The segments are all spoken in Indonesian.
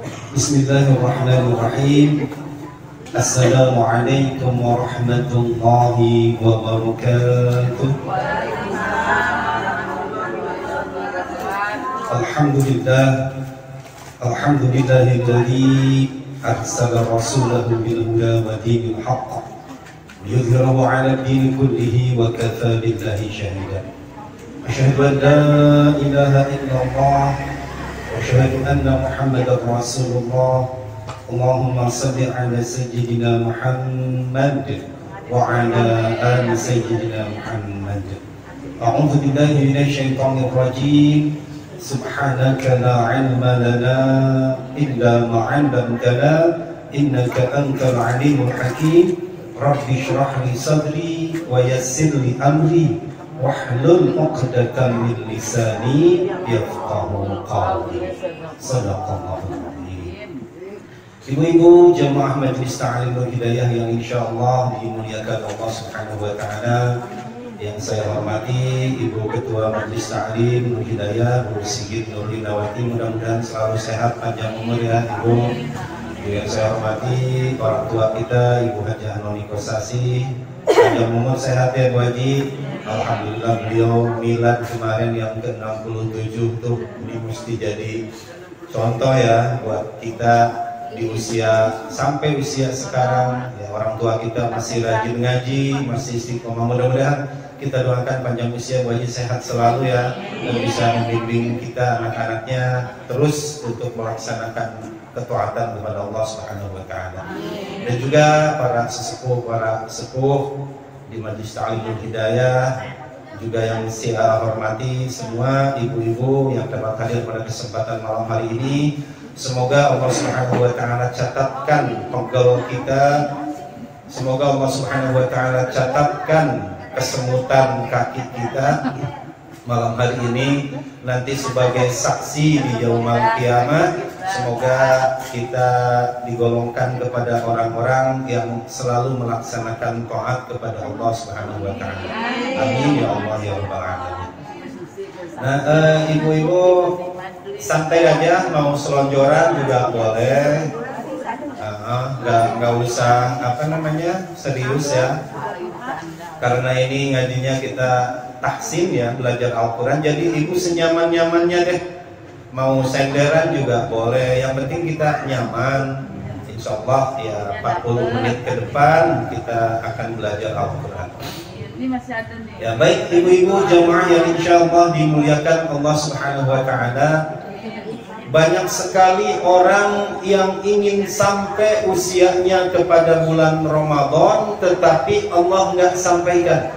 Bismillahirrahmanirrahim. Assalamualaikum warahmatullahi wabarakatuh. Alhamdulillah, alhamdulillahilladzi arsala rasulahu bil huda wa dinil haqq liyudhhirahu 'ala ad-din kullihi wa kafaa billahi shahida. Asyhadu an la ilaha illallah wa asyhadu anna Muhammadar Rasulullah. Allahumma salli 'ala sayyidina Muhammad wa 'ala ali sayyidina Muhammad. A'udzu billahi minasy syaithanir rajim. Subhanaka la 'ilma lana illa ma 'allamtana innaka antal 'alimul hakim. Rabbi shrah li sadri wa yassir li amri wahlul 'uqdatam min lisani yafqahu qawli. Shadaqallahul azim. Ibu-ibu jemaah Majelis Ta'limul Hidayah yang insyaallah dimuliakan Allah Subhanahu wa taala, yang saya hormati Ibu Ketua Majelis Ta'lim Hidayah Bu Sigit Nurlinawati, mudah-mudahan selalu sehat, panjang umur ya Ibu. Yang saya hormati orang tua kita Ibu Haji Hanoni Kosasi, panjang umur sehat ya Bu Haji. Alhamdulillah beliau milad kemarin yang ke-67 tuh, ini mesti jadi contoh ya buat kita di usia sampai usia sekarang ya. Orang tua kita masih rajin ngaji, masih istiqomah. Mudah-mudahan kita doakan panjang usia Bu Haji, sehat selalu ya, dan bisa membimbing kita anak-anaknya terus untuk melaksanakan ketaatan kepada Allah Subhanahu wa taala. Dan juga para sepuh di Majelis Ta'limul Hidayah, juga yang saya hormati semua ibu-ibu yang dapat hadir pada kesempatan malam hari ini. Semoga Allah Subhanahu wa taala catatkan pegel kita. Semoga Allah Subhanahu wa taala catatkan kesemutan kaki kita malam hari ini nanti sebagai saksi di yaumul kiamat. Semoga kita digolongkan kepada orang-orang yang selalu melaksanakan taat kepada Allah Subhanahu wa taala. Amin ya Allah ya rabbal alamin. Nah, ibu-ibu santai aja, mau selonjoran juga boleh. Nggak usah serius ya. Karena ini ngajinya kita tahsin ya, belajar Al-Quran. Jadi ibu senyaman-nyamannya deh. Mau senderan juga boleh, yang penting kita nyaman. Insya Allah ya 40 menit ke depan kita akan belajar Al-Quran. Ya baik ibu-ibu jamaah yang insya Allah dimuliakan Allah Subhanahu wa ta'ala. Banyak sekali orang yang ingin sampai usianya kepada bulan Ramadan, tetapi Allah nggak sampaikan,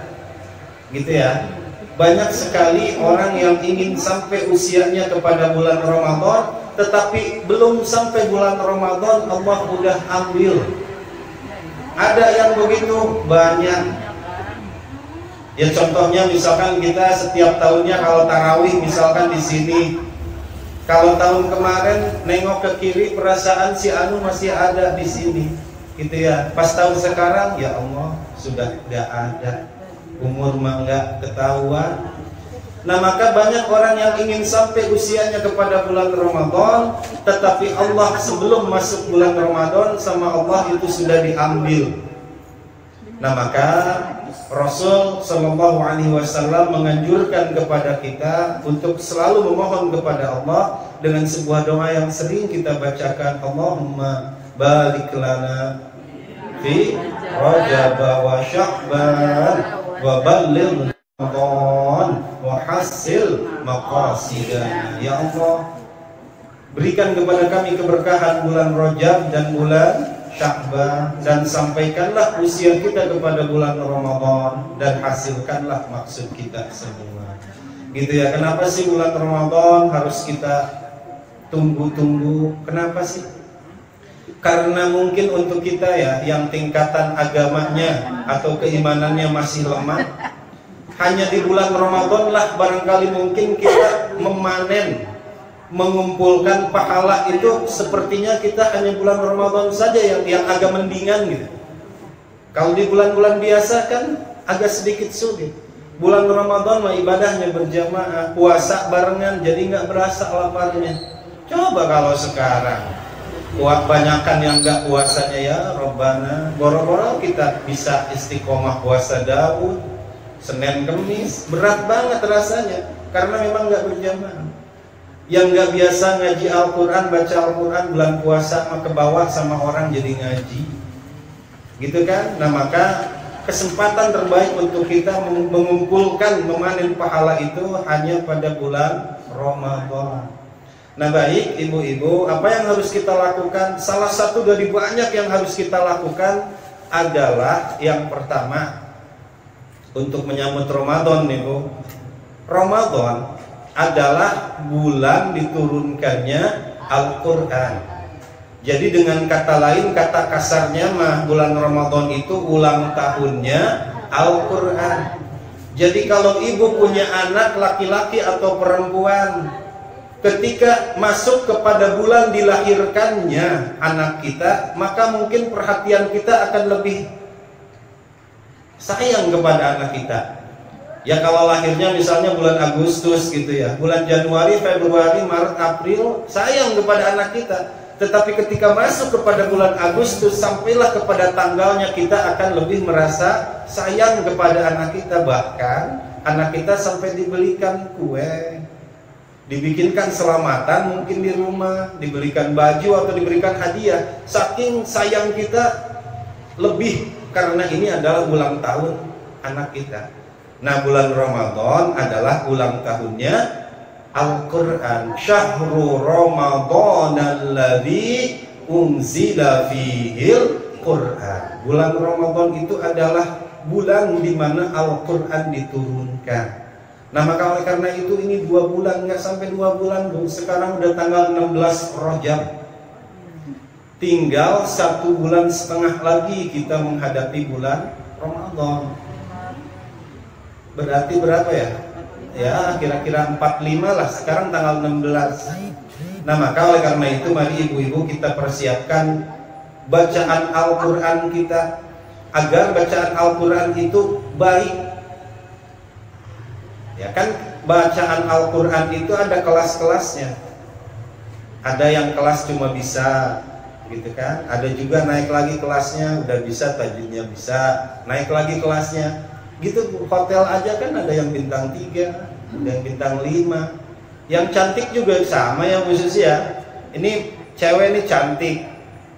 gitu ya. Banyak sekali orang yang ingin sampai usianya kepada bulan Ramadan, tetapi belum sampai bulan Ramadan Allah udah ambil. Ada yang begitu banyak. Ya contohnya misalkan kita setiap tahunnya kalau tarawih misalkan di sini. Kalau tahun kemarin nengok ke kiri perasaan si anu masih ada di sini, gitu ya. Pas tahun sekarang ya Allah sudah tidak ada, umur mah nggak ketahuan. Nah maka banyak orang yang ingin sampai usianya kepada bulan Ramadan, tetapi Allah sebelum masuk bulan Ramadan sama Allah itu sudah diambil. Nah maka Rasul Shallallahu Alaihi Wasallam menganjurkan kepada kita untuk selalu memohon kepada Allah dengan sebuah doa yang sering kita bacakan. Allahumma barik lana fi Rajab wa Sya'ban wa balligh Ramadan wa hasil maqasidana. Ya Allah, berikan kepada kami keberkahan bulan Rajab dan bulan Sya'ban, dan sampaikanlah usia kita kepada bulan Ramadan, dan hasilkanlah maksud kita semua. Gitu ya. Kenapa sih bulan Ramadan harus kita tunggu-tunggu? Kenapa sih? Karena mungkin untuk kita ya yang tingkatan agamanya atau keimanannya masih lemah, hanya di bulan Ramadan lah barangkali mungkin kita memanen, mengumpulkan pahala itu. Sepertinya kita hanya bulan Ramadan saja yang agak mendingan gitu. Kalau di bulan-bulan biasa kan agak sedikit sulit. Bulan Ramadan mah ibadahnya berjamaah, puasa barengan, jadi nggak berasa laparnya. Coba kalau sekarang Banyakan yang nggak puasanya ya Robbana, boro-boro kita bisa istiqomah puasa Daud Senin Kemis, berat banget rasanya karena memang nggak berjamaah. Yang nggak biasa ngaji Al-Quran, baca Al-Quran bulan puasa ke bawah sama orang jadi ngaji, gitu kan? Nah maka kesempatan terbaik untuk kita mengumpulkan memanen pahala itu hanya pada bulan Ramadan. Nah baik ibu-ibu, apa yang harus kita lakukan? Salah satu dari banyak yang harus kita lakukan adalah yang pertama, untuk menyambut Ramadan nih Bu. Ramadan adalah bulan diturunkannya Al-Quran. Jadi dengan kata lain, kata kasarnya mah bulan Ramadan itu ulang tahunnya Al-Quran. Jadi kalau ibu punya anak laki-laki atau perempuan, ketika masuk kepada bulan dilahirkannya anak kita, maka mungkin perhatian kita akan lebih sayang kepada anak kita. Ya kalau lahirnya misalnya bulan Agustus gitu ya, bulan Januari, Februari, Maret, April, sayang kepada anak kita. Tetapi ketika masuk kepada bulan Agustus, sampailah kepada tanggalnya, kita akan lebih merasa sayang kepada anak kita. Bahkan anak kita sampai dibelikan kue, dibikinkan selamatan mungkin di rumah, dibelikan baju atau diberikan hadiah. Saking sayang kita lebih, karena ini adalah ulang tahun anak kita. Nah bulan Ramadan adalah ulang tahunnya Al-Quran. Syahrul Ramadan alladzi unzila fihil Quran. Bulan Ramadan itu adalah bulan di mana Al-Quran diturunkan. Nah maka oleh karena itu ini 2 bulan, nggak sampai 2 bulan Bu. Sekarang udah tanggal 16 Rajab. Tinggal 1,5 bulan lagi kita menghadapi bulan Ramadan. Berarti berapa ya? Ya kira-kira 45 lah. Sekarang tanggal 16. Nah maka oleh karena itu mari ibu-ibu kita persiapkan bacaan Al-Quran kita, agar bacaan Al-Quran itu baik. Ya kan bacaan Al-Quran itu ada kelas-kelasnya. Ada yang kelas cuma bisa gitu kan, ada juga naik lagi kelasnya, udah bisa tajwidnya bisa, naik lagi kelasnya gitu. Hotel aja kan ada yang bintang 3, ada yang bintang 5. Yang cantik juga sama yang khusus ya. Ini cewek ini cantik,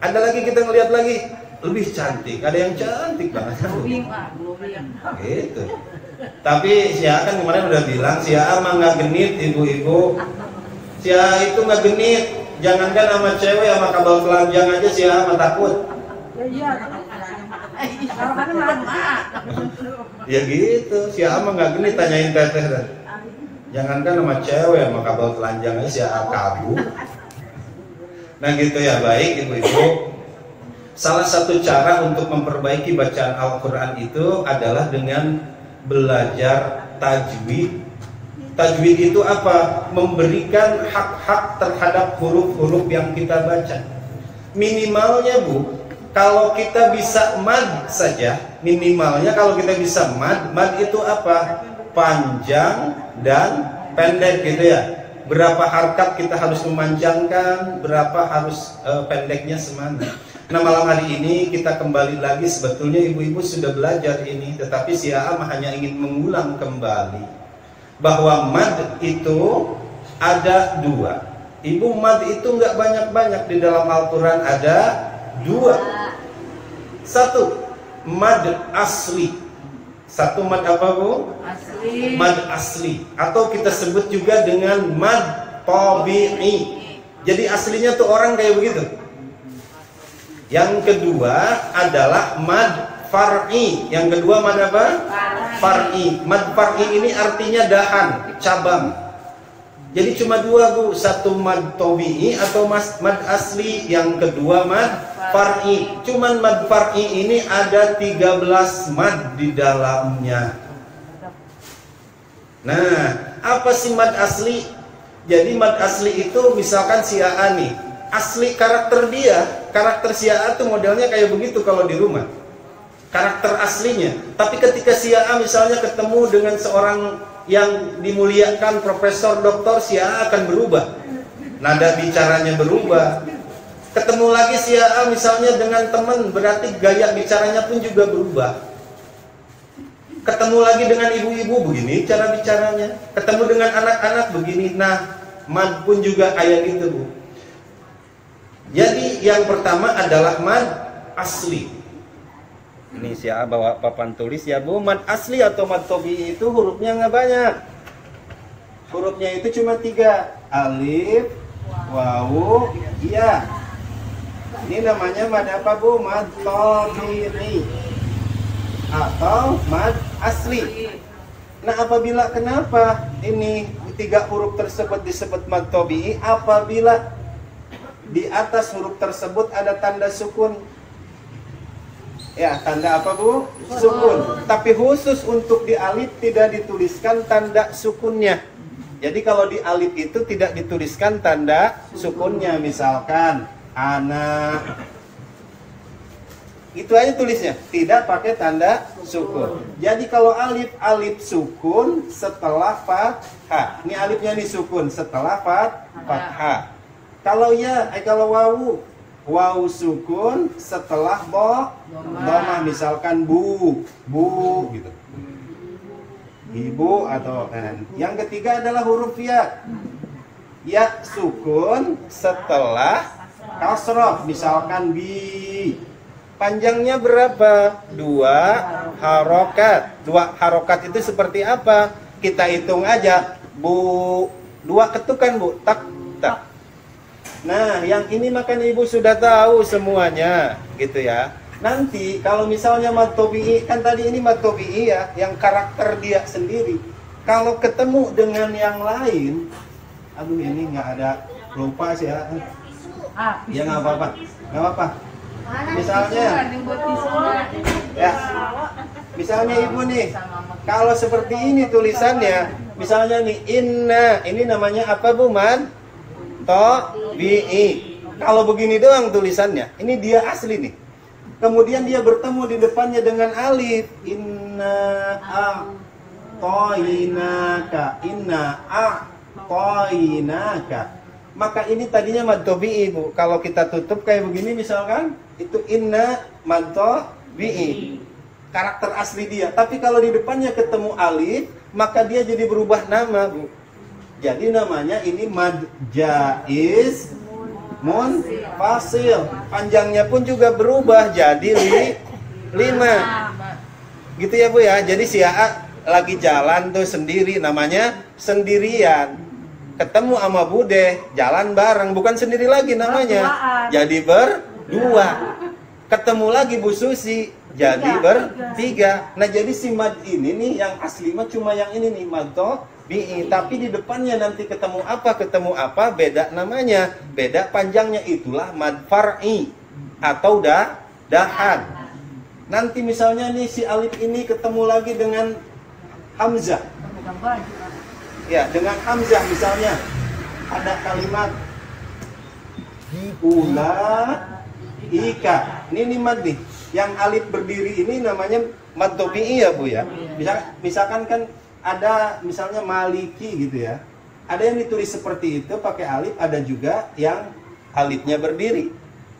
ada lagi kita ngeliat lagi lebih cantik, ada yang cantik banget gitu. Tapi si A kan kemarin udah bilang, si A mah nggak genit ibu-ibu, si A itu nggak genit. Jangankan sama cewek, sama kabel telanjang aja si A mah takut. Ya gitu, si A mah nggak genit, tanyain teteh dah. Jangankan sama cewek, sama kabel telanjang aja si A kabur. Nah gitu ya. Baik ibu-ibu, salah satu cara untuk memperbaiki bacaan Al-Quran itu adalah dengan belajar tajwid. Tajwid itu apa? Memberikan hak-hak terhadap huruf-huruf yang kita baca. Minimalnya Bu, kalau kita bisa mad saja, minimalnya kalau kita bisa mad, mad itu apa? Panjang dan pendek gitu ya. Berapa harkat kita harus memanjangkan, berapa harus pendeknya semana. Nah malam hari ini kita kembali lagi, sebetulnya ibu-ibu sudah belajar ini, tetapi si A hanya ingin mengulang kembali bahwa mad itu ada 2. Ibu, mad itu nggak banyak-banyak, di dalam Al-Quran ada 2. 1 mad asli. 1 mad apa Bu? Asli. Mad asli, atau kita sebut juga dengan mad tabi'i. Jadi aslinya tuh orang kayak begitu. Yang kedua adalah mad far'i. Yang kedua mad apa? Far'i. Mad far'i ini artinya dahan, cabang. Jadi cuma 2 Bu, 1 mad tabi'i atau mad asli, yang kedua mad far'i. Cuman mad far'i ini ada 13 mad di dalamnya. Nah, apa sih mad asli? Jadi mad asli itu misalkan si A nih, asli karakter dia, karakter si A tuh modelnya kayak begitu kalau di rumah, karakter aslinya. Tapi ketika si A misalnya ketemu dengan seorang yang dimuliakan, profesor, doktor, si A akan berubah, nada bicaranya berubah, Ketemu lagi si A misalnya dengan teman, berarti gaya bicaranya pun juga berubah. Ketemu lagi dengan ibu-ibu, begini cara bicaranya. Ketemu dengan anak-anak, begini. Nah, mad pun juga kayak gitu, Bu. Jadi yang pertama adalah mad asli. Ini si A bawa papan tulis ya, Bu. Mad asli atau mad tobi'i itu hurufnya nggak banyak. Hurufnya itu cuma 3. Alif, wawu, iya. Ini namanya mad apa, Bu? Mad tobi'i atau mad asli. Nah, apabila kenapa ini 3 huruf tersebut disebut mad tobi'i? Apabila di atas huruf tersebut ada tanda sukun. Ya, tanda apa, Bu? Sukun. Tapi khusus untuk di alif tidak dituliskan tanda sukunnya. Jadi kalau di alif itu tidak dituliskan tanda sukunnya. Misalkan anak, itu aja tulisnya, tidak pakai tanda sukun. Jadi kalau alif, alif sukun setelah fathah. Ini alifnya nih sukun setelah fathah. Kalau ya, kalau wawu, wawu sukun setelah domah. Misalkan bu gitu. Ibu atau yang ketiga adalah huruf ya. Ya sukun setelah kasroh. Misalkan bi. Panjangnya berapa? 2 harokat. 2 harokat itu seperti apa? Kita hitung aja. Bu, 2 ketukan, Bu. Tak, tak. Nah, yang ini makan ibu sudah tahu semuanya, gitu ya. Nanti kalau misalnya mad tobi'i, kan tadi ini mad tobi'i ya, yang karakter dia sendiri. Kalau ketemu dengan yang lain, aduh ini nggak ada, lupa sih ya. Ya nggak apa-apa, nggak apa-apa. Misalnya, ya, misalnya ibu nih, kalau seperti ini tulisannya, misalnya nih inna, ini namanya apa, Bu? Mad tobi'i. Kalau begini doang tulisannya, ini dia asli nih. Kemudian dia bertemu di depannya dengan alif, inna a'toinaka, inna a'toinaka. Maka ini tadinya mad tobi'i, Bu. Kalau kita tutup kayak begini misalkan, itu inna mad tobi'i. Karakter asli dia. Tapi kalau di depannya ketemu alif, maka dia jadi berubah nama, Bu. Jadi namanya ini mad jaiz munfasil. Panjangnya pun juga berubah jadi 5. Gitu ya, Bu ya. Jadi si A lagi jalan tuh sendiri, namanya sendirian. Ketemu sama Bude, jalan bareng, bukan sendiri lagi namanya. Jadi berdua. Ketemu lagi Bu Susi, jadi bertiga. Nah, jadi si mad ini nih yang asli mah cuma yang ini nih, mad tobi'i. Tapi di depannya nanti ketemu apa, beda namanya, beda panjangnya. Itulah mad far'i atau dahan. Nanti misalnya nih si alif ini ketemu lagi dengan hamzah. Ya, dengan hamzah misalnya ada kalimat ulaika. Ini mad nih. Yang alif berdiri ini namanya mad tobi'i ya, Bu ya. Misalkan kan ada misalnya maliki gitu ya. Ada yang ditulis seperti itu pakai alif, ada juga yang alifnya berdiri.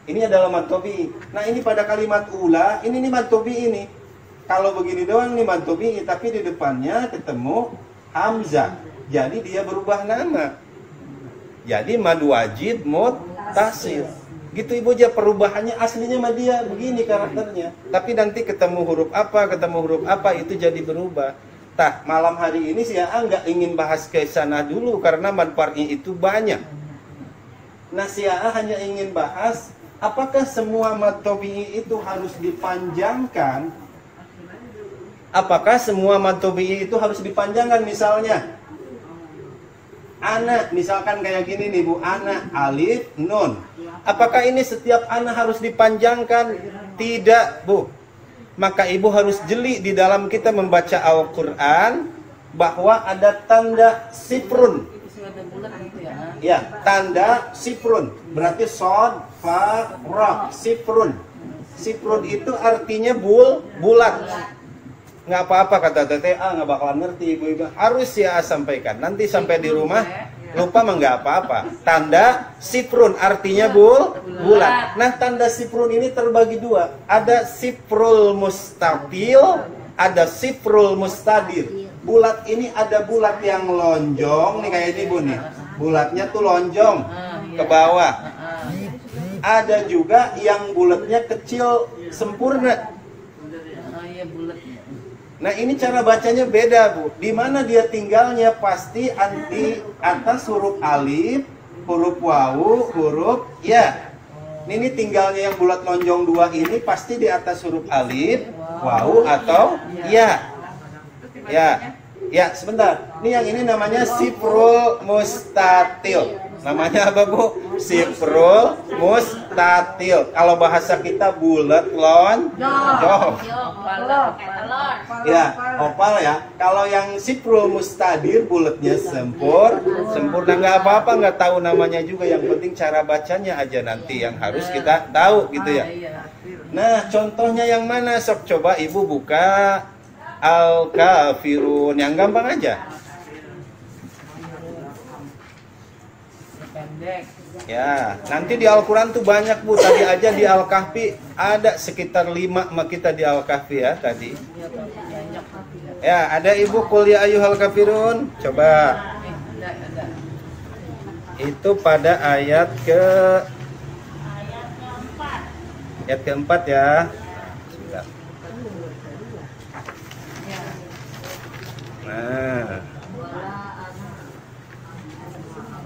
Ini adalah mad tobi'i. Nah, ini pada kalimat ula, ini nih mad tobi'i ini. Kalau begini doang nih mad tobi'i, tapi di depannya ketemu hamzah. Jadi dia berubah nama. Jadi mad wajid muttasil. Gitu Ibu aja, perubahannya aslinya mad dia begini karakternya. Tapi nanti ketemu huruf apa itu jadi berubah. Tah, malam hari ini si A nggak ingin bahas ke sana dulu karena mad far'i itu banyak. Nah, si A hanya ingin bahas apakah semua mad tobi'i itu harus dipanjangkan? Apakah semua mad tobi'i itu harus dipanjangkan? Misalnya anak, misalkan kayak gini nih, Bu, anak alif nun. Apakah ini setiap anak harus dipanjangkan? Tidak, Bu. Maka ibu harus jeli di dalam kita membaca Al-Quran bahwa ada tanda sifrun. Ya, tanda sifrun. Berarti sod, fa, ra, sifrun. Sifrun itu artinya bulat. Nggak apa-apa kata Tete, nggak bakalan ngerti ibu-ibu. Harus ya sampaikan. Nanti sampai di rumah lupa mah nggak apa-apa. Tanda sifrun artinya bulat. Nah, tanda sifrun ini terbagi dua. Ada sifrul mustatil, ada sifrul mustadir. Bulat ini ada bulat yang lonjong nih kayak ini Bu nih. Bulatnya tuh lonjong ke bawah. Ada juga yang bulatnya kecil sempurna. Nah, ini cara bacanya beda, Bu. Di mana dia tinggalnya pasti di atas huruf alif, huruf wawu, huruf ya. Ini tinggalnya yang bulat lonjong dua ini pasti di atas huruf alif, wawu atau ya. Ya, sebentar. Ini yang ini namanya sifrul mustatil. Namanya apa, Bu? Sifrul mustatil. Kalau bahasa kita bulat lonjong. Ya, opal ya. Kalau yang sifrul mustadir bulatnya sempurna, nggak apa-apa, nggak tahu namanya juga. Yang penting cara bacanya aja nanti yang harus kita tahu gitu ya. Nah, contohnya yang mana? Sok coba Ibu buka Al-Kafirun yang gampang aja. Ya, nanti di Al-Quran tuh banyak Bu. Tadi aja di Al-Kahfi ada sekitar 5 sama kita di Al-Kahfi ya tadi. Ya, ada Ibu Qul ya ayyuhal kafirun. Coba. Itu pada ayat keempat ya. Nah.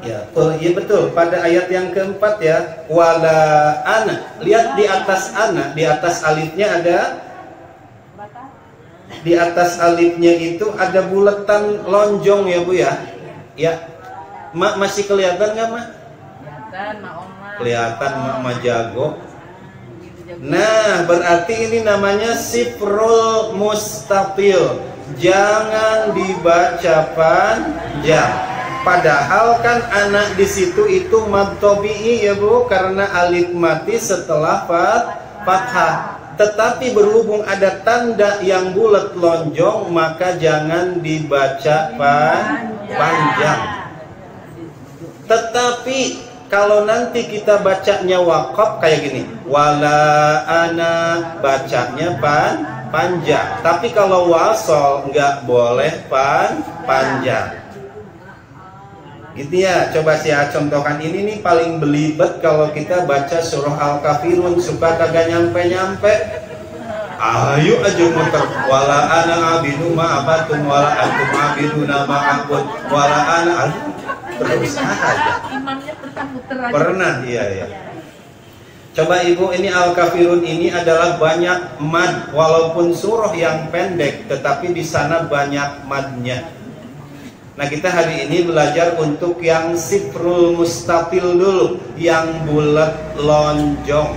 Ya, iya betul. Pada ayat yang keempat ya, wala ana. Lihat di atas ana, di atas alifnya ada, di atas alifnya itu ada bulatan lonjong ya Bu ya. Ya, Mak masih kelihatan nggak Mak? Kelihatan, Mak Oma. Kelihatan Mak jago. Nah, berarti ini namanya sifrul mustatil. Jangan dibaca panjang. Padahal kan anak di situ itu mad tabi'i ya Bu, karena alif mati setelah fathah. Tetapi berhubung ada tanda yang bulat lonjong, maka jangan dibaca panjang. Tetapi kalau nanti kita bacanya waqaf kayak gini, wala ana, bacanya panjang. Tapi kalau wasol nggak boleh panjang. Gitu ya, coba saya contohkan ini nih paling belibet kalau kita baca surah Al-Kafirun, suka kagak nyampe-nyampe. Ayo aja muter. Wala ana abidu ma abatum wala antum abiduna ma abud wala ana terus aja. Imamnya pernah, iya. Coba Ibu, ini Al-Kafirun ini adalah banyak mad, walaupun surah yang pendek tetapi di sana banyak madnya. Nah, kita hari ini belajar untuk yang sifrul mustatil dulu, yang bulat lonjong.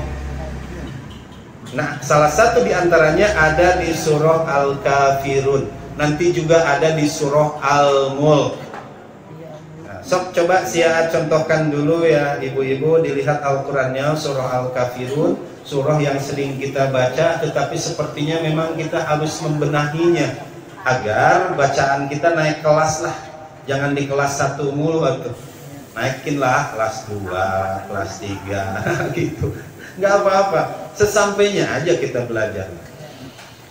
Nah, salah satu di antaranya ada di surah Al-Kafirun. Nanti juga ada di surah Al-Mulk. Nah, sok coba saya contohkan dulu ya Ibu-ibu, dilihat Al-Qurannya surah Al-Kafirun, surah yang sering kita baca, tetapi sepertinya memang kita harus membenahinya agar bacaan kita naik kelas lah. Jangan di kelas 1 mulu atau naikin lah kelas 2, kelas 3 gitu. Nggak apa-apa, sesampainya aja kita belajar.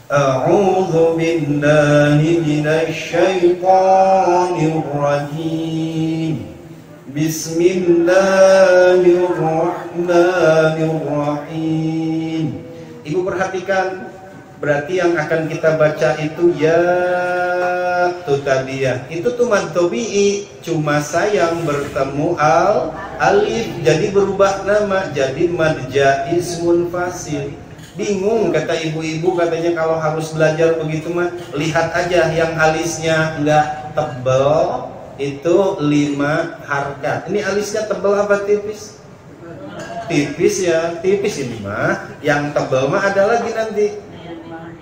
A'udzu billahi minasy syaithanir rajim. Bismillahirrahmanirrahim. Ibu perhatikan, berarti yang akan kita baca itu ya tuh tadi ya. Itu tuh mad tabi'i, cuma sayang bertemu alif jadi berubah nama jadi mad jaiz munfasil. Bingung kata ibu-ibu, katanya kalau harus belajar begitu mah lihat aja yang alisnya enggak tebal itu 5 harkat. Ini alisnya tebal apa tipis? Tipis ya, tipis ini mah. Yang tebal mah ada lagi nanti.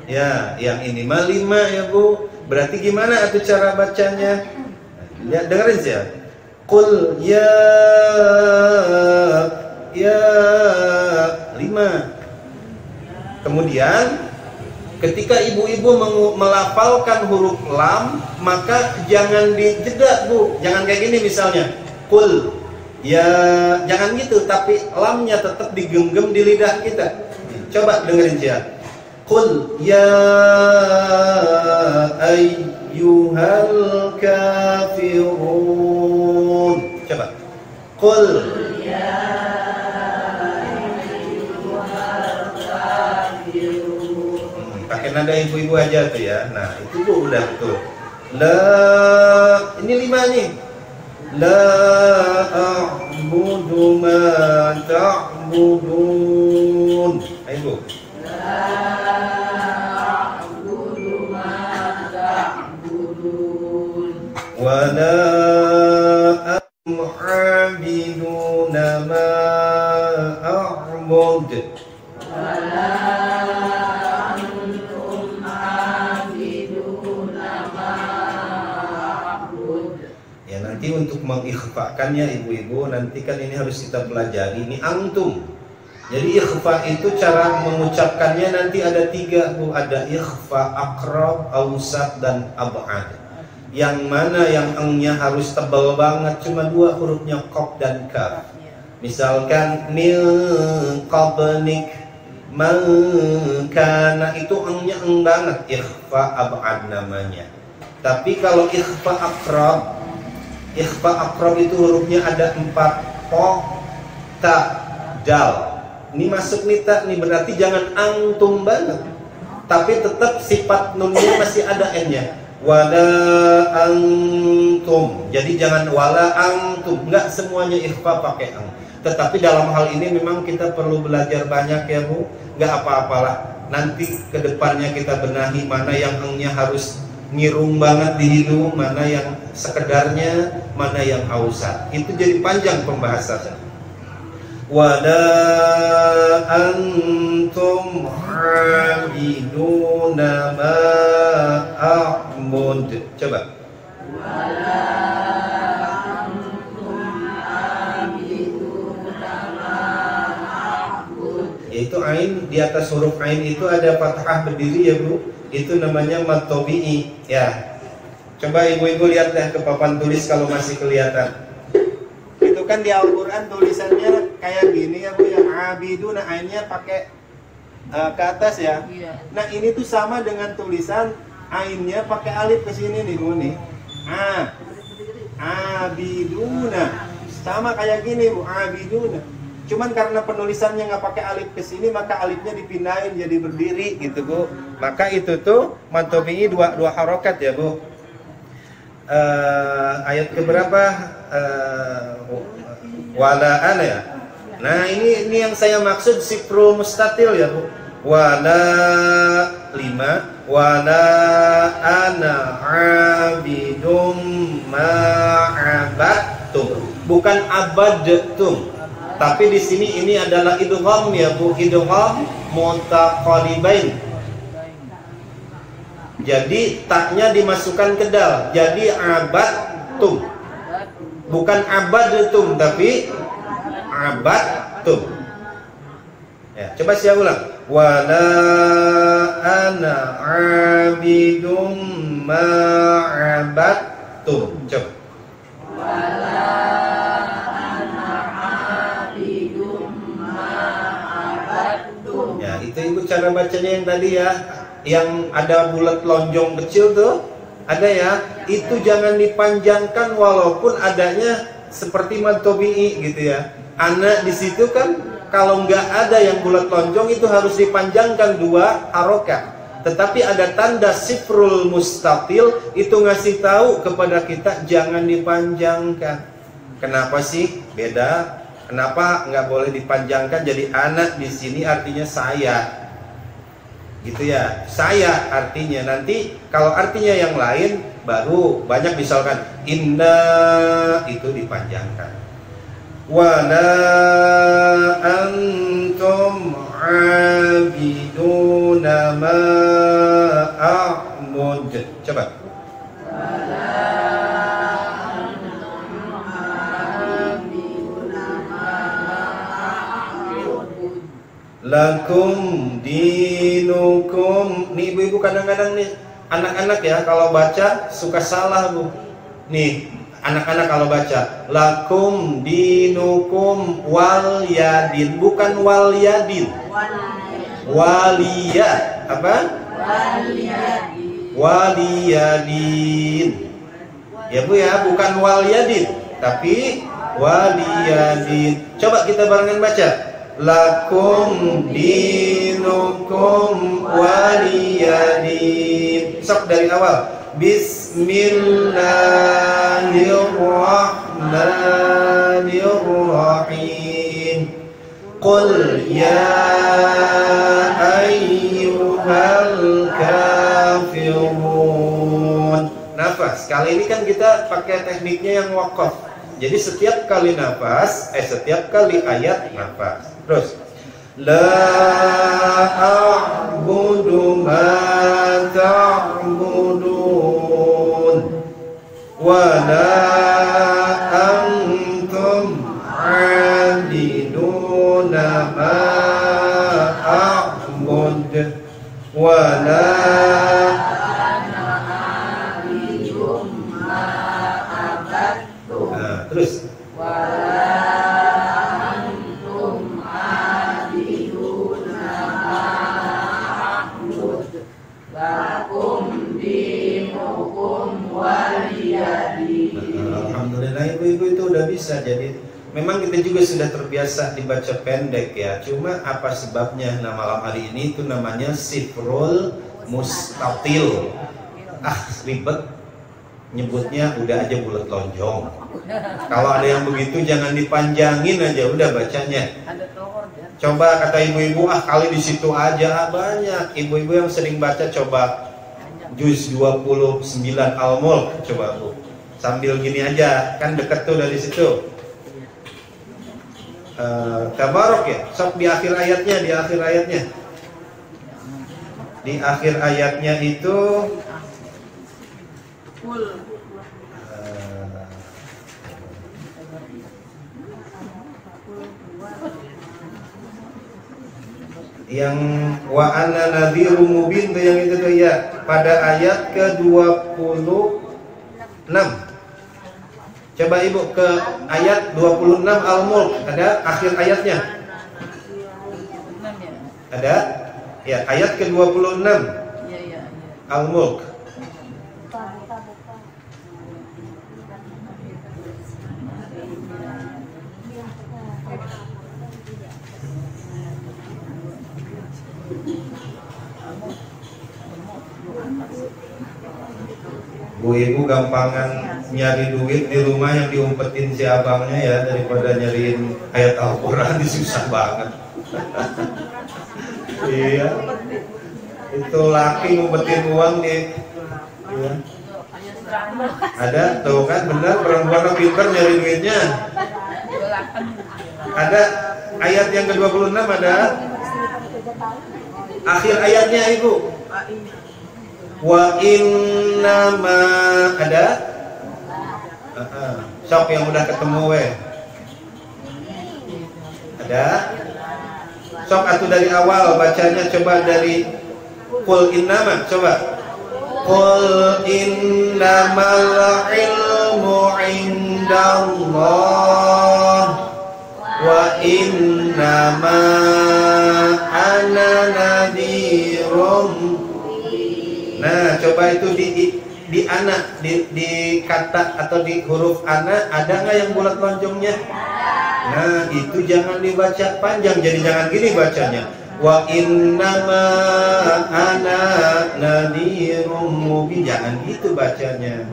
Ya, yang ini mah 5 ya Bu. Berarti gimana atuh cara bacanya? Ya, dengerin ya. Qul ya 5. Kemudian ketika ibu-ibu melafalkan huruf lam, maka jangan dijeda Bu. Jangan kayak gini misalnya. Qul ya, jangan gitu, tapi lamnya tetap digenggam di lidah kita. Coba dengerin ya. Qul ya ayyuhal kafirun. Coba. Qul ya ayyuhal kafirun. Pakai nada ibu-ibu aja tuh ya. Nah, itu Bu udah betul. La, ini 5 nih. La a'budu ma ta'budun. Ayo Bu. Wa la a'biduna ma a'bud. Ya, nanti untuk mengikhfakannya ibu-ibu, nanti kan ini harus kita pelajari. Ini antum. Jadi ikhfa itu cara mengucapkannya nanti ada 3 Bu. Ada ikhfa aqrab, awsat, dan ab'ad. Yang mana yang engnya harus tebal banget, cuma 2 hurufnya qaf dan kaf. Misalkan min qablik man kana, itu engnya eng banget, ikhfa ab'ad namanya. Tapi kalau ikhfa aqrab itu hurufnya ada 4, po, ta, dal. Ini masuk nita nih, berarti jangan antum banget, tapi tetap sifat nunnya masih ada n-nya. Wala antum. Jadi jangan wala antum, enggak semuanya ikhfa pakai ang. Tetapi dalam hal ini memang kita perlu belajar banyak ya Bu. Enggak apa-apalah. Nanti kedepannya kita benahi mana yang engnya harus ngirung banget di hidung, mana yang sekedarnya, mana yang ausat. Itu jadi panjang pembahasannya. Wala antum abiduna ma a'bud. Coba. Wala antum abiduna ma a'bud. Yaitu ain, di atas huruf ain itu ada fathah berdiri ya Bu. Itu namanya mad tabi'i ya. Coba ibu-ibu lihat deh ke papan tulis kalau masih kelihatan. Itu kan di Al-Qur'an tulisannya kayak gini ya Bu ya. Abiduna, ainnya pakai ke atas ya. Nah, ini tuh sama dengan tulisan ainnya pakai alif ke sini nih Bu nih. Abiduna. Sama kayak gini Bu, abiduna. Cuman karena penulisannya nggak pakai alif ke sini, maka alifnya dipindahin jadi berdiri gitu Bu. Maka itu tuh mad tabi'i dua harokat ya Bu. Ayat keberapa? Wala ana ya. Nah, ini yang saya maksud sifrul mustatil ya Bu. Wala 5, wala ana abidum ma'abattum. Bukan abadtum. Tapi di sini ini adalah idgham ya Bu, idgham mutaqaribain. Jadi taknya dimasukkan ke dal. Jadi abadtum. Bukan abadtum tapi abadtum. Ya, coba saya ulang. Wala ana abidum ma'abattum. Coba. Wala ana abidum ma'abattum. Ya, itu Ibu cara bacanya yang tadi ya. Yang ada bulat lonjong kecil tuh, ada ya. Itu jangan dipanjangkan walaupun adanya seperti mad tabi'i gitu ya. Ana di situ kan kalau nggak ada yang bulat lonjong itu harus dipanjangkan 2 harokat. Tetapi ada tanda sifrul mustatil itu ngasih tahu kepada kita jangan dipanjangkan. Kenapa sih beda? Kenapa nggak boleh dipanjangkan jadi anak di sini artinya saya? Gitu ya, saya artinya. Nanti kalau artinya yang lain baru banyak, misalkan inna itu dipanjangkan. Wala antum abiduna ma a'bud. Coba. Wala antum abiduna ma a'bud. Lakum dinukum. Nih ibu-ibu kadang-kadang nih anak-anak ya kalau baca suka salah Bu. Nih Anak-anak kalau baca lakum dinukum walyadin, bukan walyadin. Waliya apa? Waliyadin. Ya Bu ya, bukan walyadin, tapi waliyadin. Coba kita barengan baca. Lakum dinukum waliyadin. Sok dari awal. Bismillahirrahmanirrahim. Qul ya ayyuhal kafirun. Nafas. Kali ini kan kita pakai tekniknya yang waqaf. Jadi setiap kali nafas, setiap kali ayat nafas. Terus la a'budu ma ta'budun wa la antum 'abiduna ma a'bud wa la terus alhamdulillah ibu-ibu itu udah bisa. Jadi memang kita juga sudah terbiasa dibaca pendek ya. Cuma apa sebabnya? Nah, malam hari ini itu namanya sifrul mustatil. Ribet nyebutnya, udah aja bulat lonjong. Kalau ada yang begitu jangan dipanjangin aja, udah bacanya. Coba kata ibu-ibu, kali di situ aja. Banyak ibu-ibu yang sering baca, coba juz 29 Al-Mulk, coba Bu. Sambil gini aja, kan deket tuh dari situ. Tabarok ya, sok di akhir ayatnya, di akhir ayatnya itu yang wa ana nadhirum mubin tuh, yang itu tuh ya, pada ayat ke-26. Coba ibu ke ayat 26 Al-Mulk, ada akhir ayatnya. Ada? Ya, ayat ke-26 Al-Mulk. Bu ibu gampangan nyari duit di rumah yang diumpetin si abangnya ya, daripada nyariin ayat Al-Quran, susah banget. Iya, itu laki ngumpetin uang nih ya. Ada tuh kan, benar, perempuan pintar nyari duitnya. Ada ayat yang ke-26, ada akhir ayatnya ibu. Wa innama, ada? Sok yang udah ketemu weh. Ada? Sok atuh dari awal bacanya, coba dari qul innama, coba. Qul innamal ilmu indallah wa innama ana nadhirum. Nah, coba itu di anak, di kata atau di huruf anak, ada nggak yang bulat lonjongnya? Nah, itu jangan dibaca panjang, jadi jangan gini bacanya. Wa innama ana nadhirum mubin, jangan gitu bacanya.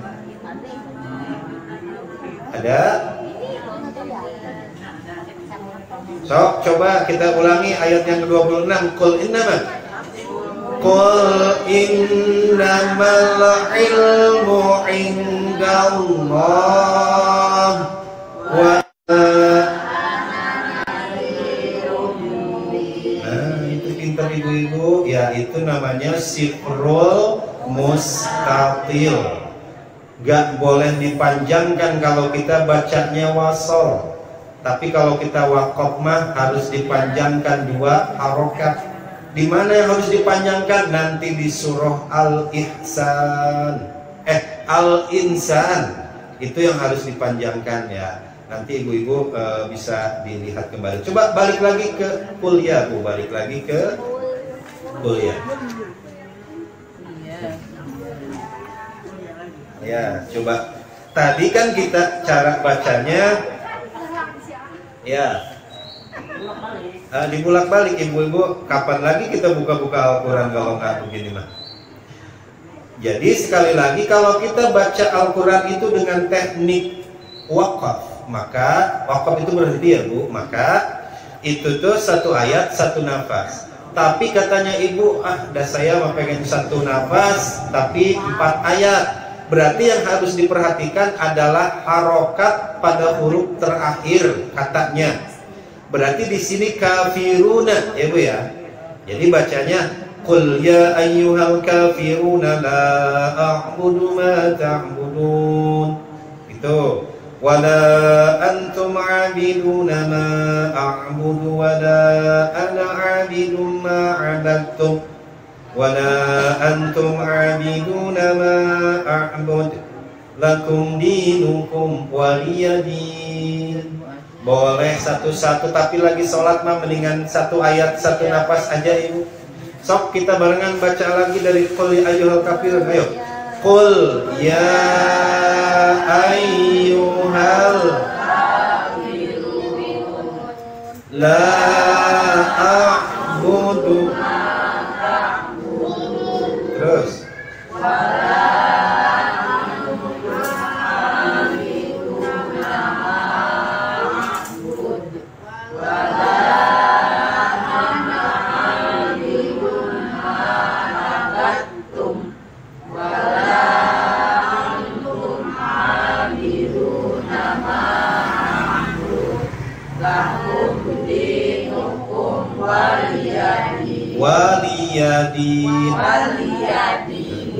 Ada? Sok, coba kita ulangi ayat yang ke-26. Qul innama. Qul innamal ilmu indallah wa itu pintar ibu-ibu ya, itu namanya sifrul mustatil. Gak boleh dipanjangkan kalau kita bacanya wasol, tapi kalau kita waqaf mah harus dipanjangkan 2 harokat. Di mana yang harus dipanjangkan? Nanti di surah Al-Insan. Itu yang harus dipanjangkan ya. Nanti ibu-ibu bisa dilihat kembali. Coba balik lagi ke kuliah, Bu. Balik lagi ke kuliah. Ya, coba. Tadi kan kita cara bacanya ya dibulak-balik ibu-ibu. Kapan lagi kita buka-buka Al-Quran kalau nggak begini mah? Jadi sekali lagi kalau kita baca Al-Quran itu dengan teknik wakaf, maka wakaf itu berhenti ya Bu, maka itu tuh satu ayat satu nafas. Tapi katanya ibu, dah saya mau pengen satu nafas tapi 4 ayat. Berarti yang harus diperhatikan adalah harokat pada huruf terakhir katanya. Berarti di sini kafiruna ya Bu ya. Jadi bacanya qul ya ayyuhal kafiruna la a'budu ma ta'budun. Itu wala antum 'abiduna ma a'budu wala ana 'abidun ma 'abadtum wala antum 'abiduna ma a'bud lakum dinukum waliyadin. Boleh satu-satu, tapi lagi sholat mah mendingan satu ayat satu nafas aja ibu. Sok kita barengan baca lagi dari qul ya ayyuhal kafirun. Ayo. Qul ya ayyuhal la a'budu. Terus. Waliyadin.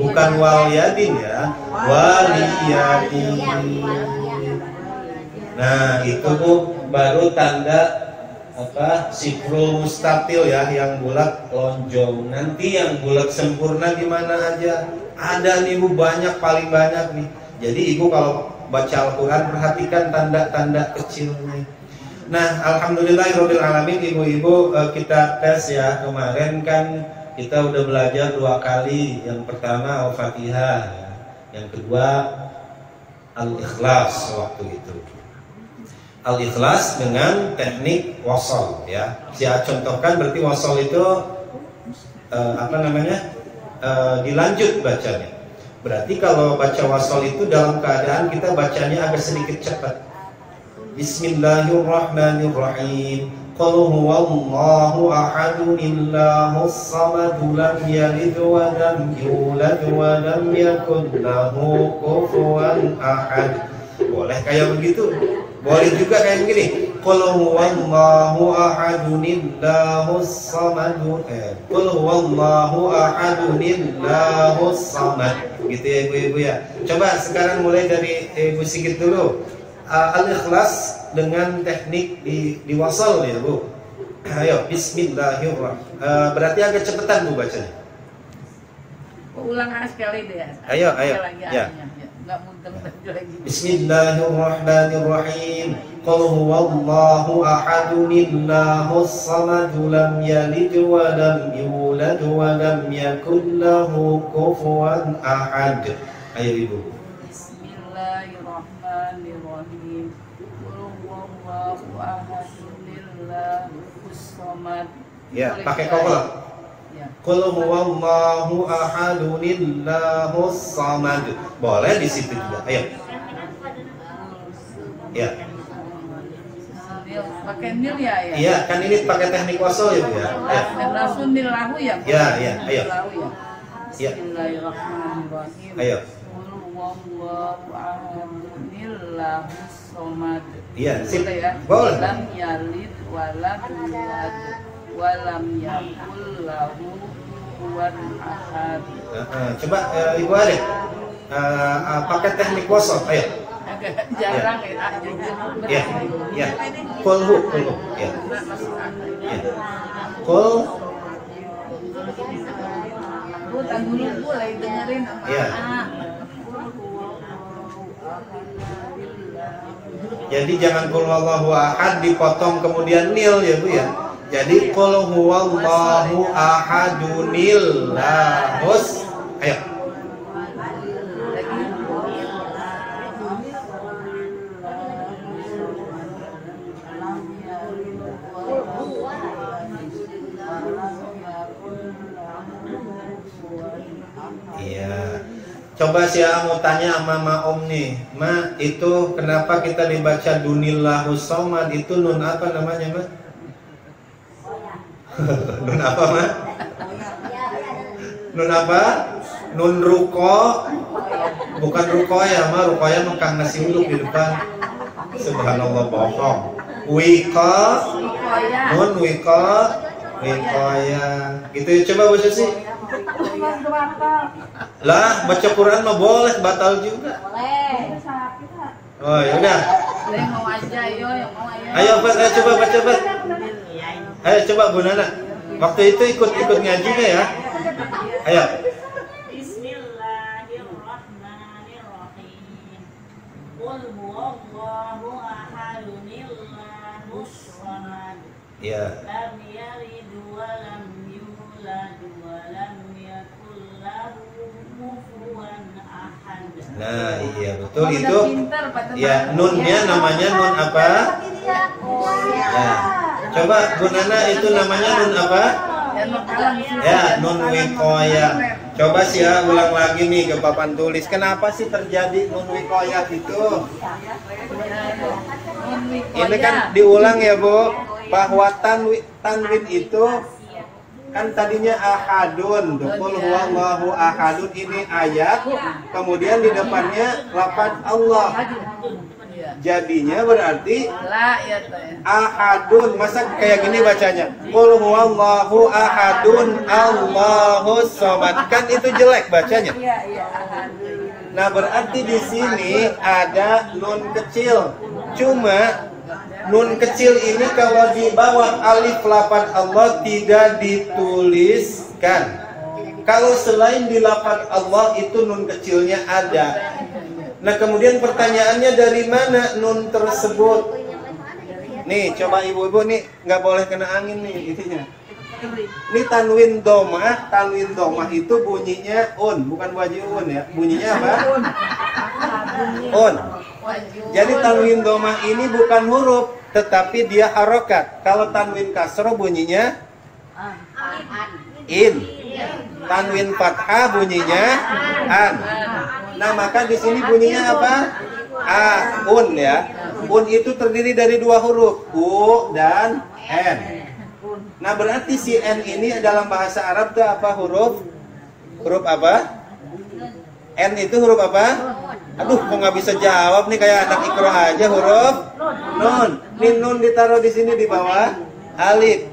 Bukan waliyadin ya. Waliyadin. Nah, itu Bu baru tanda apa? Sifrul mustatil ya, yang bulat lonjong. Nanti yang bulat sempurna di mana aja? Ada nih Bu, banyak, paling banyak nih. Jadi Ibu kalau baca Al-Qur'an perhatikan tanda-tanda kecilnya. Nah, alhamdulillahirabbil alamin ibu-ibu, kita tes ya. Kemarin kan kita udah belajar 2 kali. Yang pertama Al-Fatihah, yang kedua Al-Ikhlas waktu itu. Al-Ikhlas dengan teknik wasol ya. Saya contohkan berarti wasol itu dilanjut bacanya. Berarti kalau baca wasol itu dalam keadaan kita bacanya agak sedikit cepat. Bismillahirrahmanirrahim. Qul huwallahu ahadun illahus samad lam yalid wa lam yulad wa lam yakul lahu kufuwan ahad. Boleh kayak begitu? Boleh juga kayak begini. Qul huwallahu ahadun illahus samad. Qul huwallahu ahadun illahus samad. Gitu ya ibu-ibu ya. Coba sekarang mulai dari Ibu Sigit dulu. Al-Ikhlas dengan teknik diwasal ya Bu. Ayo bismillahirrahmanirrahim. Berarti agak cepetan Bu bacanya. Ulang sekali deh. Ayo ya. Enggak muter-muter lagi. Bismillahirrahmanirrahim. Qul huwallahu ahadun illahus samad lam yalid wa lam yulad wa lam yakul lahu kufuwan ahad. Ayo Ibu. Bismillahirrahmanirrahim. Qul huwallahu ahadun illahus samad. Ya, pakai kofal. Qul huwallahu ahadun illahus samad. Boleh di situ juga. Ayo. Ya. Pakai nil ya. Iya, kan ini pakai teknik wasol ya, Bu ya. Langsung nilahu ya. Ya, ayo. Bismillahirrahmanirrahim. Ayo. Wallahu ahadun illahus samad. Iya, sip. Boleh. Lam yalid wa lam yulad wa lam yakul lahu kufuwan ahad. Coba Ibu Ade pakai teknik wasol. Ayo. Agak jarang ya. Ya. Qul ya. Qul. Bu, tanggung dulu lagi dengerin sama Ya. Jadi jangan qul huwallahu ahad dipotong kemudian nil ya Bu ya. Jadi qul huwallahu ahadunil lahus. Ayo. Iya. Coba sih mau tanya sama Ma Om nih, Ma, itu kenapa kita dibaca dunillahus somad, itu nun apa namanya, Ma? Nun apa, Ma? Nun apa? Nun ruko. Bukan rukoya, Ma. Rukoya mah kang nasi uduk di depan. Subhanallah, bohong. Wiko. Nun wiko. Wikoya. Gitu ya, coba Bu Susi. Lah, baca Quran mah boleh, batal juga. Boleh. Oh, ya udah. Yang mau aja, yang mau ayo. Ayo, Pak, ayo coba baca, Pak. Ayo coba Bu Nana. Waktu itu ikut ngaji nggak ya? Ayo. Bismillahirrahmanirrahim. Qul huwallahu ahadunillahus samad. Iya. Lam yalid wa lam yulad wa lam yakul lahu kufuwan ahad. Nah, iya betul itu. Ya, nunnya namanya nun apa? Ya. Coba Bu Nana itu namanya nun apa? Ya, nun wikoya. Coba sih ya ulang lagi nih ke papan tulis. Kenapa sih terjadi nun wikoya itu? Ini kan diulang ya Bu, bahwa tanwin itu kan tadinya ahadun, qul huwallahu ahadun, ini ayat, kemudian di depannya lafaz Allah. Jadinya berarti ahadun, masa kayak gini bacanya? Qul huwallahu ahadun Allahus samad. Kan itu jelek bacanya. Nah, berarti di sini ada nun kecil. Cuma nun kecil ini kalau di bawah alif lafaz Allah tidak dituliskan. Kalau selain di lafaz Allah itu nun kecilnya ada. Nah, kemudian pertanyaannya dari mana nun tersebut? Nih, coba ibu-ibu nih nggak boleh kena angin nih intinya. Ini tanwin domah itu bunyinya un, bukan wajibun ya. Bunyinya apa? Un. Jadi tanwin domah ini bukan huruf, tetapi dia harokat. Kalau tanwin kasroh bunyinya in. Tanwin fathah bunyinya an. Nah, maka di sini bunyinya apa? Un ya. Un itu terdiri dari dua huruf, u dan n. Nah, berarti si n ini dalam bahasa Arab itu apa huruf? Huruf apa? N itu huruf apa? Aduh, kok nggak bisa jawab nih, kayak anak ikro aja. Huruf nun. Nih nun ditaruh di sini di bawah alif.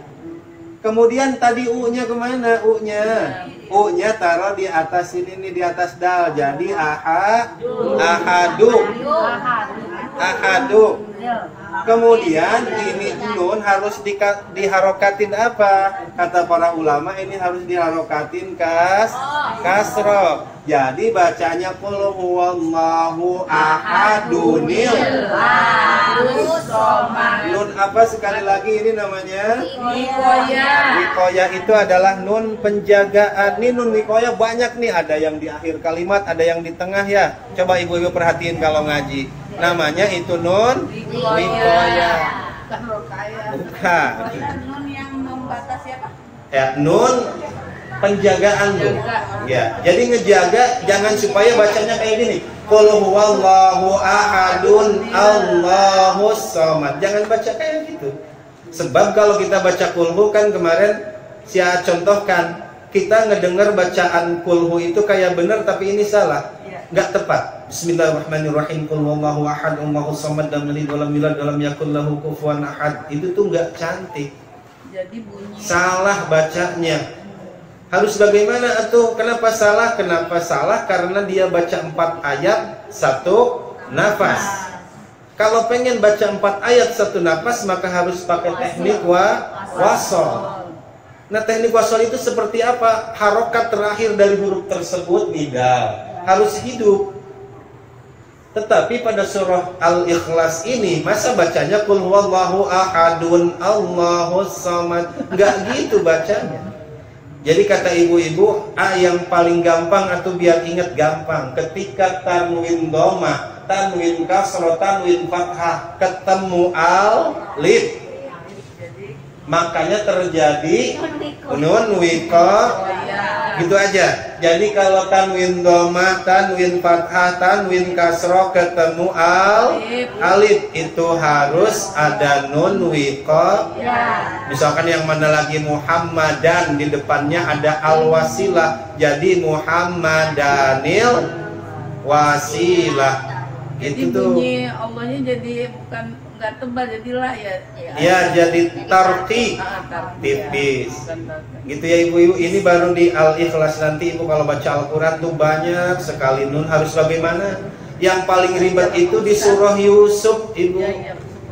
Kemudian tadi u-nya kemana? U-nya taruh di atas sini nih, di atas dal. Jadi ahadu. Kemudian ini nun harus diharokatin apa? Kata para ulama ini harus diharokatin kasroh. Jadi bacanya qul huwallahu ahadunil. Nun apa sekali lagi ini namanya? Wikoya itu adalah nun penjagaan. Ini nun wikoya banyak nih, ada yang di akhir kalimat, ada yang di tengah ya. Coba ibu-ibu perhatiin kalau ngaji. Namanya itu nun wikoya. Bukan. Nun yang membatasi apa? Ya, nun penjagaan tuh. Ya, jadi ngejaga jangan supaya bacanya kayak gini. Qul huwallahu ahadun Allahus samad. Jangan baca kayak gitu. Sebab kalau kita baca kulhu kan kemarin saya contohkan, kita ngedengar bacaan kulhu itu kayak benar tapi ini salah. Nggak tepat. Bismillahirrahmanirrahim. Qul huwallahu ahad Allahus samad lam yalid wa lam yulad wa lam yakul lahu kufuwan ahad. Itu tuh nggak cantik. Jadi bunyi Salah bacanya. Harus bagaimana atuh? Kenapa salah? Kenapa salah? Karena dia baca 4 ayat 1 nafas. Kalau pengen baca 4 ayat 1 nafas, maka harus pakai teknik wasol. Nah, teknik wasol itu seperti apa? Harokat terakhir dari huruf tersebut tidak harus hidup. Tetapi pada surah Al-Ikhlas ini masa bacanya qul huwallahu ahadun Allahus samad, enggak gitu bacanya. Jadi kata ibu-ibu, yang paling gampang atau biar ingat gampang, ketika tanwin dhamma, tanwin kasrah, tanwin fathah ketemu alif, makanya terjadi nun wiqaf, gitu aja. Jadi kalau tanwin dhamma, tanwin fathah, tanwin kasrah ketemu alif, itu harus ada nun wiqaf. Misalkan yang mana lagi Muhammadan, di depannya ada al-wasilah, jadi Muhammadanil wasilah. Jadi Itu bunyi Allahnya jadi bukan nggak tebal, jadilah ya. ya jadi tarqiq, tipis. Gitu ya ibu-ibu. Ini baru di Al-Ikhlas. Nanti ibu kalau baca Al-Quran tuh banyak sekali nun, harus bagaimana. Yang paling ribet itu di surah Yusuf ibu.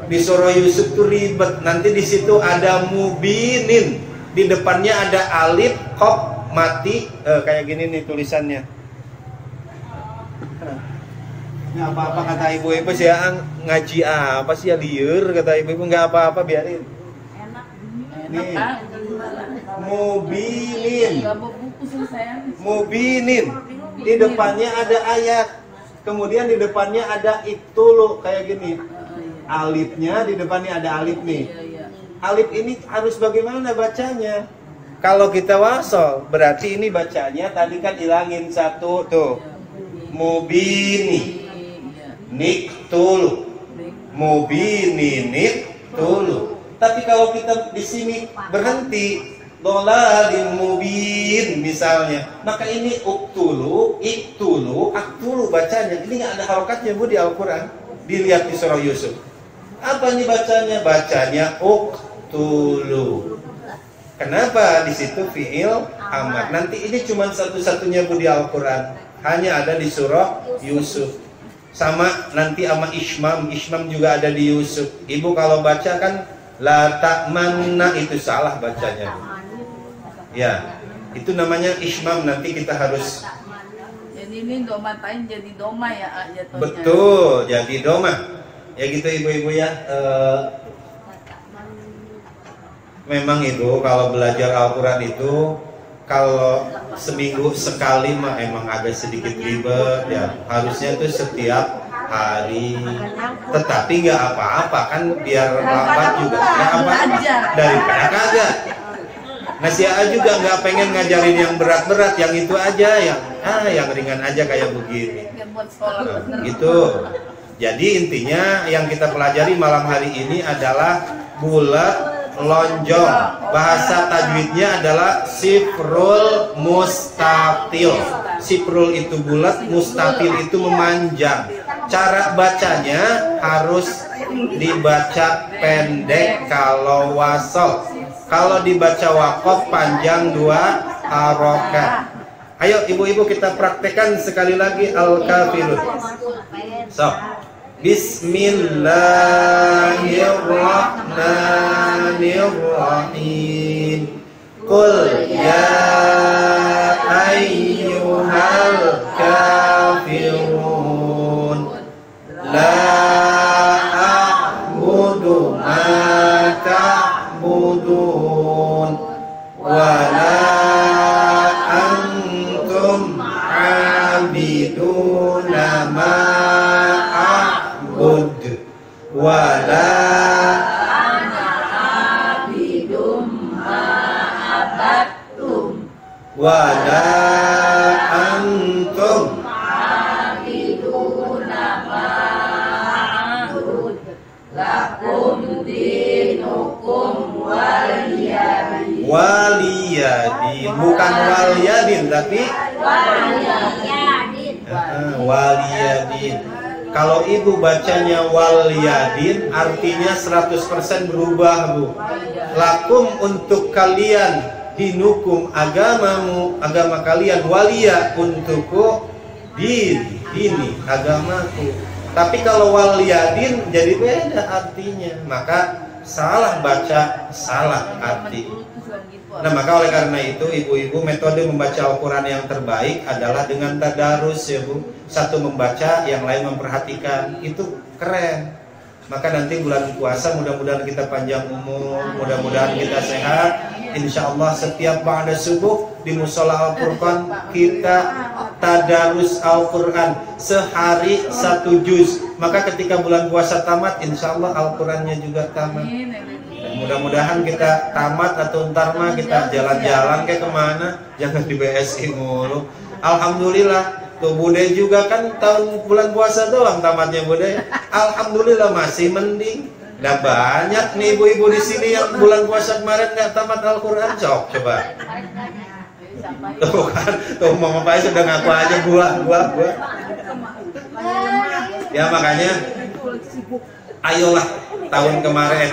Di surah Yusuf tuh ribet. Nanti di situ ada mubinin, di depannya ada alif, qaf, mati, kayak gini nih tulisannya. Nggak apa-apa kata ibu-ibu sih, ngaji apa sih ya, liur kata ibu-ibu, nggak apa-apa, biarin. Nih, mubinin, mubinin, di depannya ada ayat, kemudian di depannya ada iktulu, kayak gini. Alifnya di depannya ada alif nih. Alif ini harus bagaimana bacanya? Kalau kita wasol, berarti ini bacanya tadi kan ilangin satu tuh, mubini. Niktulu, mubini niktulu. Tapi kalau kita di sini berhenti dolalin mubin misalnya, maka ini uktulu, iktulu, aktulu bacanya. Ini nggak ada harokatnya bu di Al-Quran. Dilihat di surah Yusuf. Apa nih bacanya? Bacanya uktulu. Kenapa di situ fiil amar? Nanti ini cuma satu-satunya bu di Al-Quran. Hanya ada di surah Yusuf. Sama nanti sama Ismam juga ada di Yusuf. Ibu kalau baca kan la ta'manna, itu salah bacanya. Ya, itu namanya Ismam, nanti kita harus. Jadi ini domatain jadi doma ya jatuhnya. Betul, jadi doma. Ya gitu ibu-ibu ya. Memang ibu kalau belajar Al-Quran itu kalau seminggu sekali mah emang agak sedikit ribet ya. Harusnya tuh setiap hari. Tetapi nggak apa-apa kan, biar lambat juga. Nggak apa, daripada kagak. Nah si A juga nggak pengen ngajarin yang berat-berat, yang itu aja, yang ringan aja kayak begini. Gitu. Jadi intinya yang kita pelajari malam hari ini adalah bulat lonjong. Bahasa tajwidnya adalah sifrul mustatil. Sifrul itu bulat, mustatil itu memanjang. Cara bacanya harus dibaca pendek kalau wasol. Kalau dibaca waqaf panjang 2 harokat. Ayo ibu-ibu kita praktekkan sekali lagi Al-Kafirun. So, Bismillahirrahmanirrahim. Qul ya ayyuhal kafirun la a'budu ma ta'budun wa la antum 'abiduna ma wala abidum ma'abattum wala antum abiduna ma'abud lakum dinukum waliyadin. Waliyadin, bukan waliyadin tapi waliyadin. Kalau ibu bacanya waliyadin artinya 100% berubah bu. Lakum untuk kalian, dinukum agamamu, agama kalian, waliya untukku, ini agamaku. Tapi kalau waliyadin jadi beda artinya. Maka salah baca, salah arti. Nah, maka oleh karena itu ibu-ibu, metode membaca Al-Quran yang terbaik adalah dengan tadarus ya Bu. Satu membaca, yang lain memperhatikan. Itu keren. Maka nanti bulan puasa mudah-mudahan kita panjang umur, mudah-mudahan kita sehat. Insya Allah setiap ba'da subuh di musola Al-Furqan kita tadarus Al-Quran sehari 1 juz. Maka ketika bulan puasa tamat, insya Allah Al-Qurannya juga tamat. Dan mudah-mudahan kita tamat atau ntar mah kita jalan-jalan kayak kemana, jangan di BSI mulu. Alhamdulillah. Tuh Bude juga kan tahun bulan puasa doang tamatnya Bude. Alhamdulillah masih mending. Dan banyak nih ibu-ibu di sini yang bulan puasa kemarin nggak tamat Al-Quran. Coba. Tuh kan, tuh Mama Pai sudah ngaku aja gua. Ya makanya, ayolah tahun kemarin.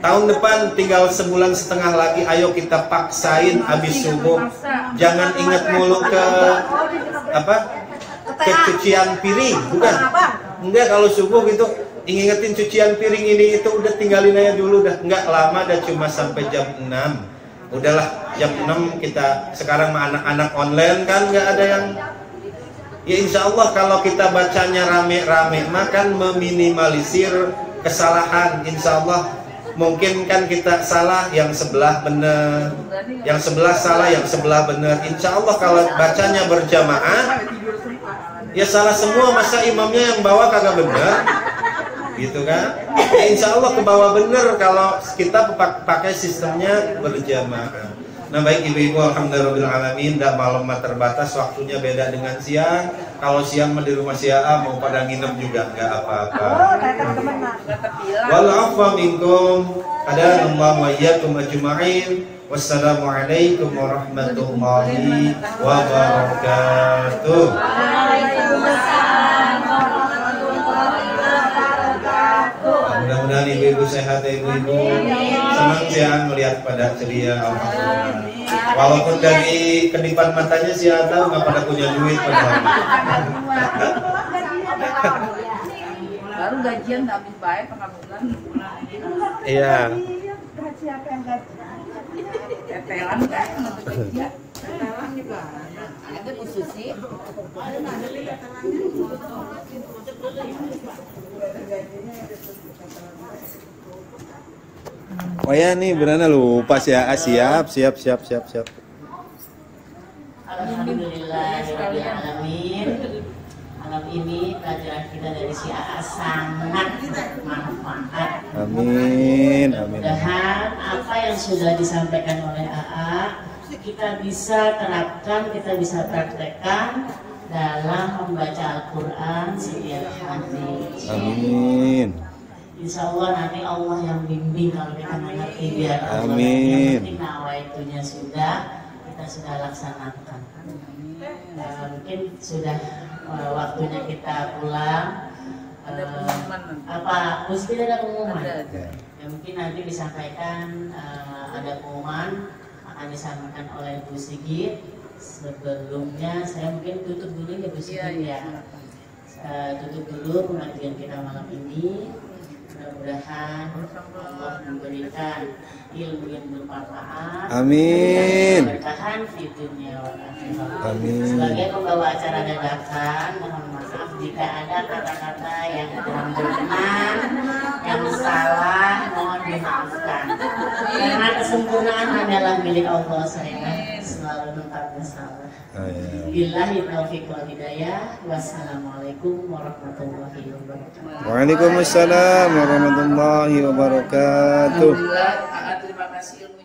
Tahun depan tinggal sebulan setengah lagi, ayo kita paksain habis subuh. Jangan ingat mulu ke cucian piring, bukan? Enggak, kalau subuh gitu ingetin cucian piring ini itu udah tinggalin aja dulu dah. Enggak lama, dah cuma sampai jam 6. Udahlah jam 6 kita sekarang mah anak-anak online kan nggak ada yang. Ya insya Allah kalau kita bacanya rame-rame makan meminimalisir kesalahan. Insya Allah mungkin kan kita salah yang sebelah benar, yang sebelah salah, yang sebelah benar. Insya Allah kalau bacanya berjamaah, ya salah semua, masa imamnya yang bawa kagak benar, gitu kan? Ya insya Allah ke bawah benar kalau kita pakai sistemnya berjamaah. Nah baik ibu-ibu, alhamdulillahirrahmanirrahim. Dah malam terbatas, waktunya beda dengan siang. Kalau siang mah di rumah si AA mau pada nginep juga nggak apa-apa. Wa'alaikum minkum. Ada Allah wa iyyakum ajma'in. Wassalamualaikum warahmatullahi wabarakatuh. Mudah-mudahan ibu-ibu sehat ya ibu-ibu. Senang siang melihat pada ceria, alhamdulillah. Walaupun dari kedipan matanya si Ata nggak pada punya duit padahal. Baru gajian nggak habis baik tengah bulan. Iya. Gaji apa yang gaji? Tetelan kan untuk gajian. Tetelan juga Ada khusus sih. Oh ya nih berana lupa sih ya. Siap. Alhamdulillahirrahmanirrahim. Malam ini pelajaran kita dari si AA sangat bermanfaat. Amin. Mudah-mudahan apa yang sudah disampaikan oleh AA kita bisa terapkan, kita bisa praktekkan dalam membaca Al-Quran setiap hari. Amin. Insya Allah nanti Allah yang bimbing kalau kita mengerti, biar Allah Amin. yang penting nawaitunya kita sudah laksanakan. Mungkin sudah waktunya kita pulang. Ada pengumuman. Apa? Mesti ada pengumuman. Ada. Ya, mungkin nanti disampaikan ada pengumuman akan disampaikan oleh Bu Sigit. Sebelumnya saya mungkin tutup dulu ya Bu Sigit ya. Tutup dulu pengajian kita malam ini. Mudah-mudahan Allah memberikan ilmu yang bermanfaat. Amin. Bertahan di dunia wal akhirat. Amin. Sebagai pembawa acara dadakan, mohon maaf jika ada kata-kata yang kurang berkenan, yang salah, mohon dimaafkan. Karena kesempurnaan adalah milik Allah, saya selalu tempatnya salah. Billahi taufiq wal hidayah. Wassalamualaikum warahmatullahi wabarakatuh. Waalaikumsalam warahmatullahi wabarakatuh. Alhamdulillah, terima kasih ilmu.